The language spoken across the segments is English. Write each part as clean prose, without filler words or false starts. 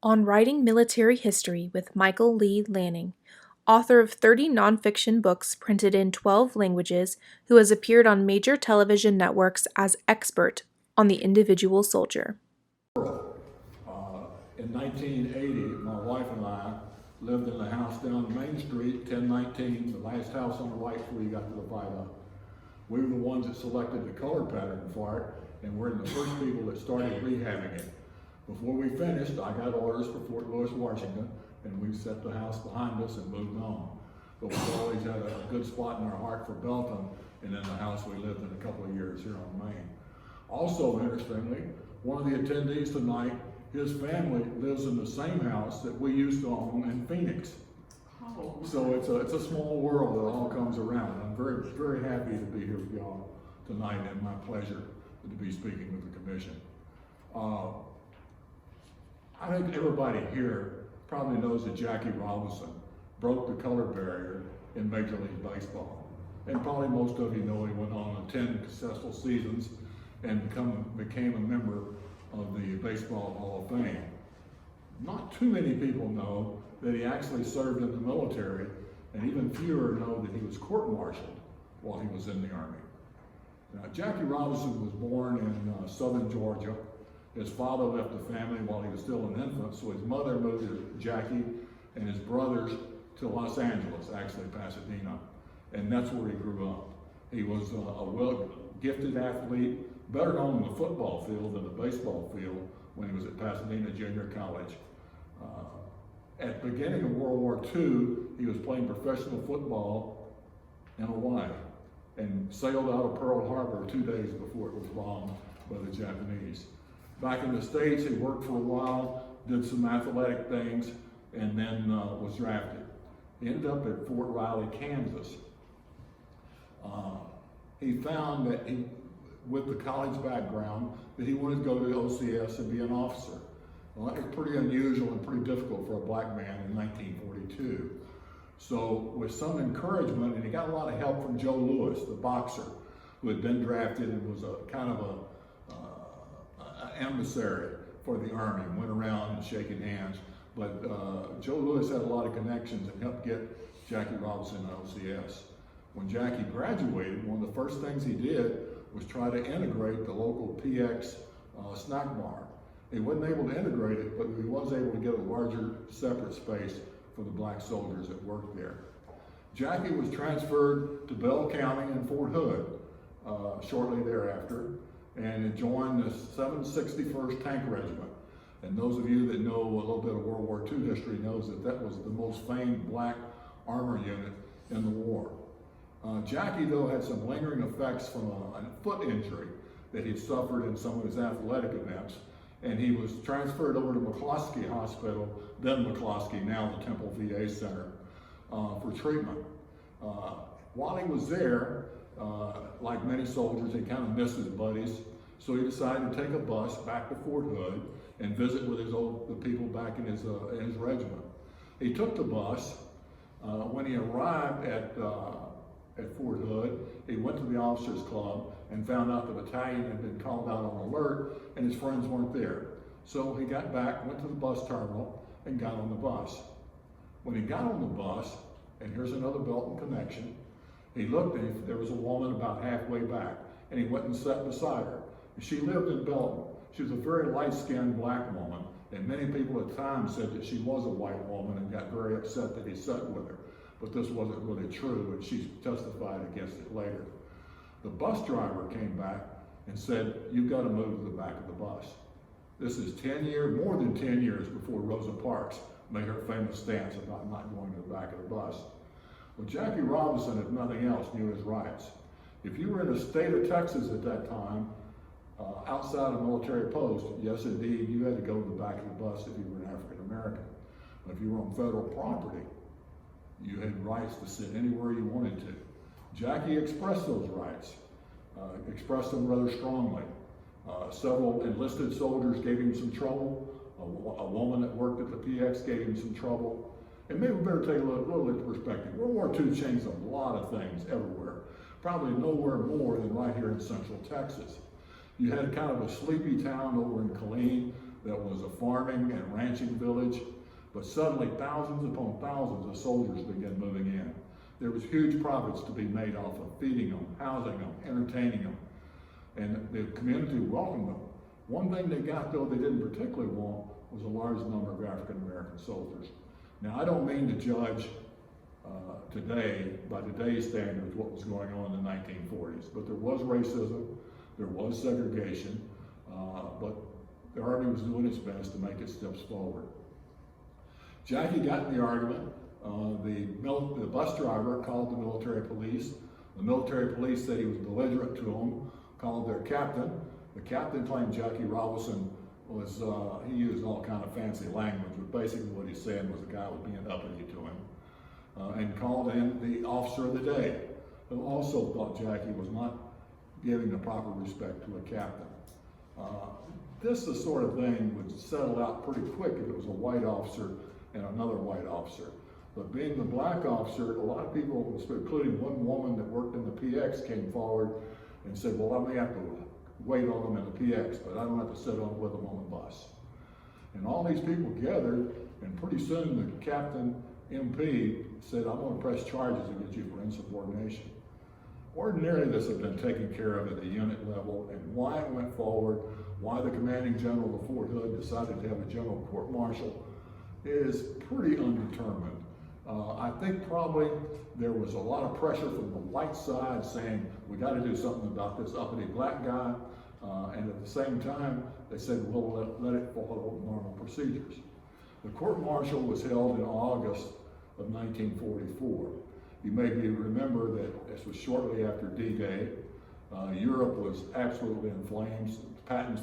on Writing Military History with Michael Lee Lanning, author of 30 nonfiction books printed in 12 languages, who has appeared on major television networks as expert on the individual soldier. In 1980, my wife and I lived in the house down Main Street, 1019, the last house on the right before you got to the viaduct. We were the ones that selected the color pattern for it, and we're the first people that started rehabbing it. Before we finished, I got orders for Fort Lewis, Washington, and we set the house behind us and moved on. But we always had a good spot in our heart for Belton, and in the house we lived in a couple of years here on Main. Also, interestingly, one of the attendees tonight, his family lives in the same house that we used to own in Phoenix. So it's a small world that all comes around. I'm very, very happy to be here with y'all tonight, and my pleasure to be speaking with the commission. I think everybody here probably knows that Jackie Robinson broke the color barrier in Major League Baseball. And probably most of you know he went on 10 successful seasons and became a member of the Baseball Hall of Fame. Not too many people know that he actually served in the military, and even fewer know that he was court-martialed while he was in the Army. Now, Jackie Robinson was born in southern Georgia. His father left the family while he was still an infant, so his mother moved Jackie and his brothers to Los Angeles, actually Pasadena, and that's where he grew up. He was a well-gifted athlete, better known in the football field than the baseball field when he was at Pasadena Junior College. At the beginning of World War II, he was playing professional football in Hawaii and sailed out of Pearl Harbor 2 days before it was bombed by the Japanese. Back in the States, he worked for a while, did some athletic things, and then was drafted. He ended up at Fort Riley, Kansas. He found that with the college background, that he wanted to go to the OCS and be an officer. Well, that was pretty unusual and pretty difficult for a black man in 1942. So with some encouragement, and he got a lot of help from Joe Louis, the boxer, who had been drafted and was a kind of an emissary for the Army, went around and shaking hands. But Joe Louis had a lot of connections and helped get Jackie Robinson to OCS. When Jackie graduated, one of the first things he did was try to integrate the local PX snack bar. He wasn't able to integrate it, but he was able to get a larger separate space for the black soldiers that worked there. Jackie was transferred to Bell County in Fort Hood shortly thereafter, and joined the 761st Tank Regiment. And those of you that know a little bit of World War II history knows that that was the most famed black armor unit in the war. Jackie, though, had some lingering effects from a foot injury that he'd suffered in some of his athletic events, and he was transferred over to McCloskey Hospital, then McCloskey, now the Temple VA Center, for treatment. While he was there, like many soldiers, he kind of missed his buddies, so he decided to take a bus back to Fort Hood and visit with the people back in his regiment. He took the bus. When he arrived at Fort Hood, he went to the officers club and found out the battalion had been called out on alert and his friends weren't there. So he got back, went to the bus terminal, and got on the bus. When he got on the bus, and here's another Belton connection, he looked and there was a woman about halfway back, and he went and sat beside her. She lived in Belton. She was a very light-skinned black woman, and many people at times said that she was a white woman and got very upset that he sat with her. But this wasn't really true, and she testified against it later. The bus driver came back and said, "You've got to move to the back of the bus." This is more than 10 years before Rosa Parks made her famous stance about not going to the back of the bus. Well, Jackie Robinson, if nothing else, knew his rights. If you were in the state of Texas at that time, outside a military post, yes indeed, you had to go to the back of the bus if you were an African American. But if you were on federal property, you had rights to sit anywhere you wanted to. Jackie expressed those rights, expressed them rather strongly. Several enlisted soldiers gave him some trouble. A woman that worked at the PX gave him some trouble. And maybe we better take a little into perspective. World War II changed a lot of things everywhere. Probably nowhere more than right here in Central Texas. You had kind of a sleepy town over in Killeen that was a farming and ranching village, but suddenly thousands upon thousands of soldiers began moving in. There was huge profits to be made off of feeding them, housing them, entertaining them, and the community welcomed them. One thing they got, though, they didn't particularly want was a large number of African American soldiers. Now, I don't mean to judge today, by today's standards, what was going on in the 1940s, but there was racism, there was segregation, but the Army was doing its best to make its steps forward. Jackie got in the argument. The bus driver called the military police. The military police said he was belligerent to them, called their captain. The captain claimed Jackie Robinson was, he used all kind of fancy language, but basically what he said was the guy was being uppity to him. And called in the officer of the day, who also thought Jackie was not giving the proper respect to a captain. This the sort of thing would settle out pretty quick if it was a white officer and another white officer. But being the black officer, a lot of people, including one woman that worked in the PX, came forward and said, well, I may have to wait on them in the PX, but I don't have to sit on with them on the bus. And all these people gathered, and pretty soon the captain MP said, I'm going to press charges against you for insubordination. Ordinarily, this had been taken care of at the unit level, and why it went forward, why the commanding general of Fort Hood decided to have a general court-martial is pretty undetermined. I think probably there was a lot of pressure from the white side saying, we got to do something about this uppity black guy, and at the same time, they said, well, let it follow normal procedures. The court-martial was held in August of 1944. You may remember that this was shortly after D-Day. Europe was absolutely in flames. Patton's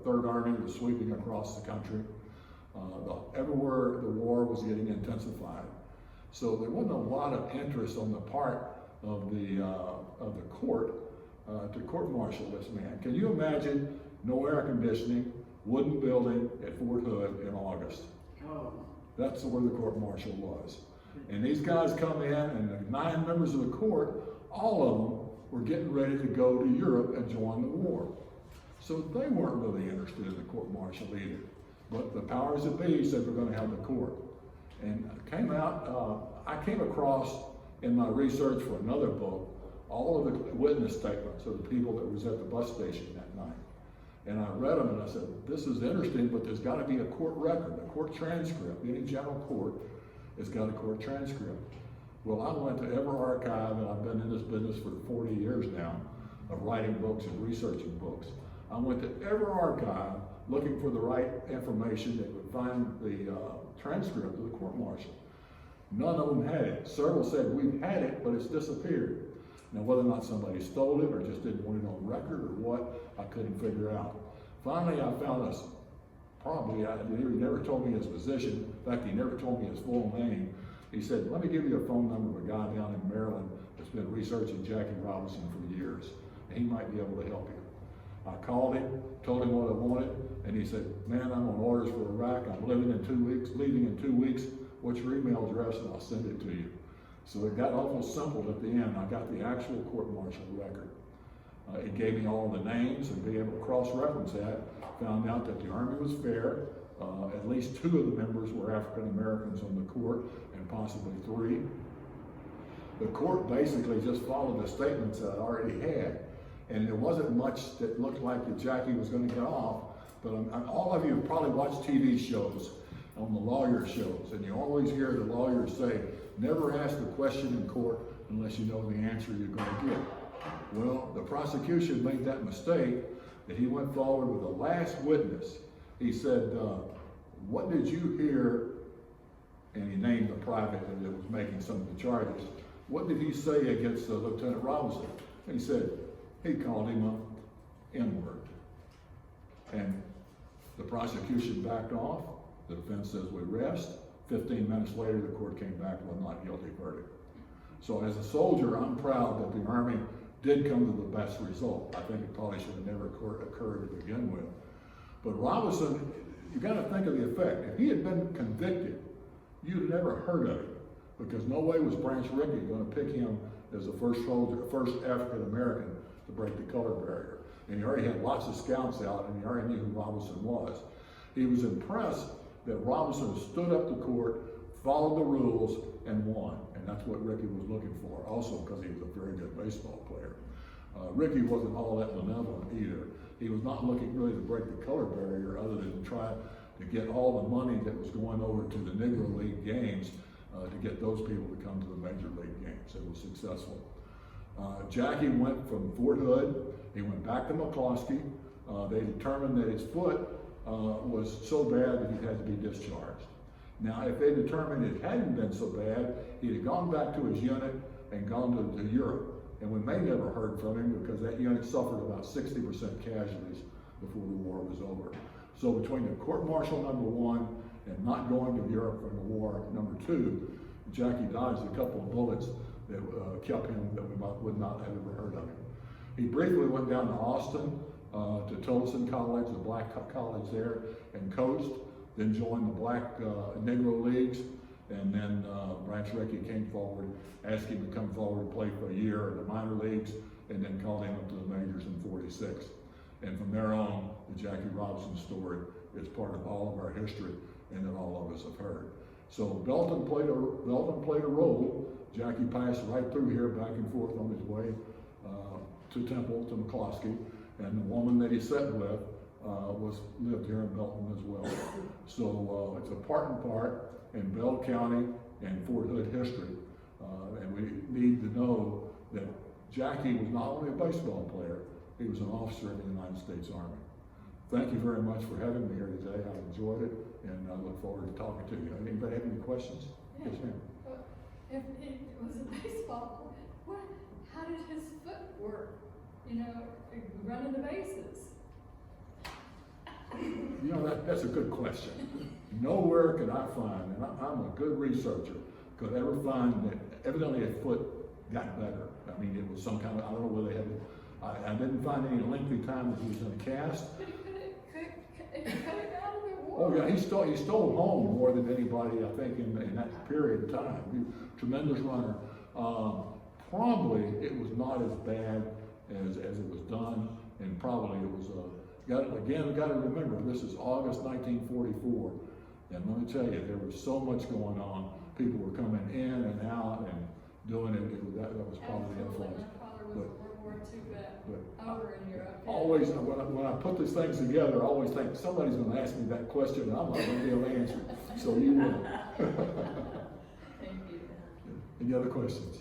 Third Army was sweeping across the country. Everywhere the war was getting intensified. So there wasn't a lot of interest on the part of the court to court-martial this man. Can you imagine no air conditioning, wooden building at Fort Hood in August? Oh. That's where the court-martial was. And these guys come in, and the 9 members of the court, all of them were getting ready to go to Europe and join the war. So they weren't really interested in the court-martial either. But the powers that be said we're going to have the court. And came out, I came across in my research for another book, all of the witness statements of the people that was at the bus station that night. And I read them and I said, this is interesting, but there's got to be a court record, a court transcript. Any general court has got a court transcript. Well, I went to every archive, and I've been in this business for 40 years now, of writing books and researching books. I went to every archive looking for the right information that would find the transcript of the court-martial. None of them had it. Several said, we've had it, but it's disappeared. Now, whether or not somebody stole it or just didn't want it on record or what, I couldn't figure out. Finally, I found us, he never told me his position. In fact, he never told me his full name. He said, let me give you a phone number of a guy down in Maryland that's been researching Jackie Robinson for years. And he might be able to help you. I called him, told him what I wanted, and he said, man, I'm on orders for Iraq. I'm leaving in 2 weeks. What's your email address? And I'll send it to you. So it got almost simple at the end. I got the actual court-martial record. It gave me all the names and be able to cross-reference that. Found out that the Army was fair. At least 2 of the members were African Americans on the court, and possibly 3. The court basically just followed the statements that I already had. And there wasn't much that looked like that Jackie was going to get off. But all of you have probably watched TV shows on the lawyer shows, and you always hear the lawyers say, never ask a question in court unless you know the answer you're going to get. Well, the prosecution made that mistake, that he went forward with the last witness. He said, what did you hear? And he named the private that was making some of the charges. What did he say against Lieutenant Robinson? He said, he called him an N-word. And the prosecution backed off. The defense says we rest. 15 minutes later, the court came back with a not guilty verdict. So as a soldier, I'm proud that the Army did come to the best result. I think it probably should have never occurred to begin with. But Robinson, you got to think of the effect. If he had been convicted, you'd never heard of it, because no way was Branch Rickey going to pick him as the first soldier, first African American to break the color barrier. And he already had lots of scouts out, and he already knew who Robinson was. He was impressed that Robinson stood up to court, followed the rules, and won. And that's what Ricky was looking for, also because he was a very good baseball player. Ricky wasn't all that benevolent either. He was not looking really to break the color barrier other than try to get all the money that was going over to the Negro League games to get those people to come to the Major League games. It was successful. Jackie went from Fort Hood, he went back to McCloskey. They determined that his foot was so bad that he had to be discharged. Now, if they determined it hadn't been so bad, he'd have gone back to his unit and gone to Europe. And we may never heard from him because that unit suffered about 60% casualties before the war was over. So between the court-martial #1 and not going to Europe from the war #2, Jackie dodged a couple of bullets that kept him that we would not have ever heard of him. He briefly went down to Austin to Tolleson College, the black college there, and coached, then joined the black Negro leagues, and then Branch Rickey came forward, asked him to come forward and play for a year in the minor leagues, and then called him up to the majors in '46. And from there on, the Jackie Robinson story is part of all of our history and that all of us have heard. So Belton played a role. Jackie passed right through here, back and forth on his way to Temple, to McCloskey, and the woman that he sat with lived here in Belton as well. So it's a part and part in Bell County and Fort Hood history. And we need to know that Jackie was not only a baseball player, he was an officer in the United States Army. Thank you very much for having me here today. I enjoyed it, and I look forward to talking to you. Anybody have any questions? Yeah. Yes, ma'am. If it was a baseball, how did his foot work? You know, running the bases. You know, that's a good question. Nowhere can I find, and I'm a good researcher, could ever find that evidently his foot got better. I mean, it was some kind of, I don't know whether they had, I didn't find any lengthy time that he was in a cast. But he cut it out of the war. Oh yeah, he stole home more than anybody, I think, in that period of time. He was a tremendous runner. Probably it was not as bad as it was done, and probably it was, we got to remember, this is August 1944, and let me tell you, there was so much going on. People were coming in and out and doing it. That was probably the influence. My father was a World War II vet over in Europe. Always, when I put these things together, I always think somebody's going to ask me that question, and I'm not going to be able to answer it. So you will. Thank you. Any other questions?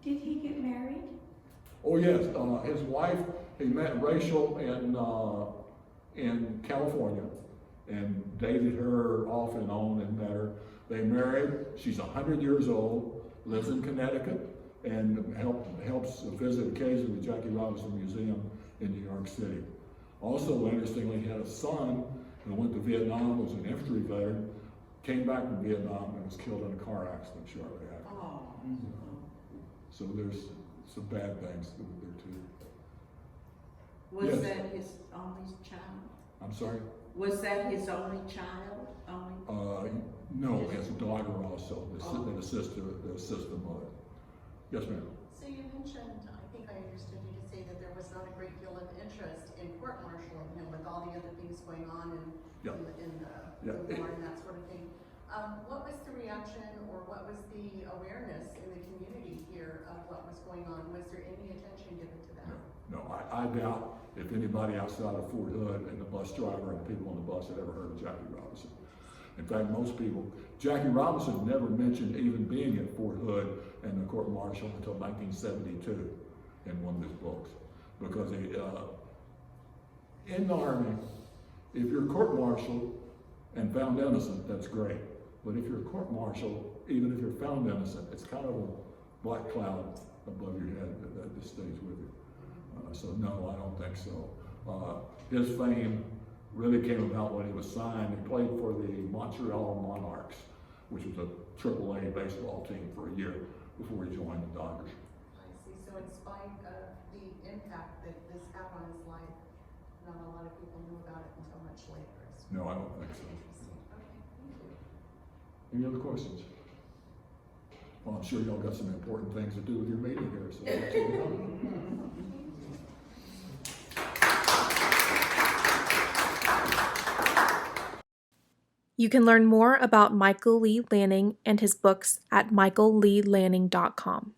Did he get married? Oh yes, his wife, he met Rachel in California and dated her off and on and met her. They married. She's 100 years old, lives in Connecticut, and helps visit occasionally the Jackie Robinson Museum in New York City. Also, interestingly, he had a son who went to Vietnam, was an infantry veteran, came back from Vietnam and was killed in a car accident shortly after. Oh. So there's some bad things there too. Was Yes. that his only child? I'm sorry? Was that his only child? No, he has a daughter also that assists the mother. Yes, ma'am. So you mentioned, I think I understood you to say that there was not a great deal of interest in court-martialing him with all the other things going on in the war and that sort of thing. What was the reaction, or what was the awareness in the community here of what was going on? Was there any attention given to that? No, I doubt if anybody outside of Fort Hood and the bus driver and the people on the bus had ever heard of Jackie Robinson. In fact, most people, Jackie Robinson never mentioned even being at Fort Hood and the court-martial until 1972 in one of his books. Because in the Army, if you're court-martialed and found innocent, that's great. But if you're court-martialed, even if you're found innocent, it's kind of a black cloud above your head that stays with you. So no, I don't think so. His fame really came about when he was signed. He played for the Montreal Monarchs, which was a AAA baseball team for a year before he joined the Dodgers. I see. So in spite of the impact that this had on his life, not a lot of people knew about it until much later. No, I don't think so. Interesting. Okay, thank you. Any other questions? Well, I'm sure y'all got some important things to do with your meeting here, so that's what we're doing. You can learn more about Michael Lee Lanning and his books at michaelleelanning.com.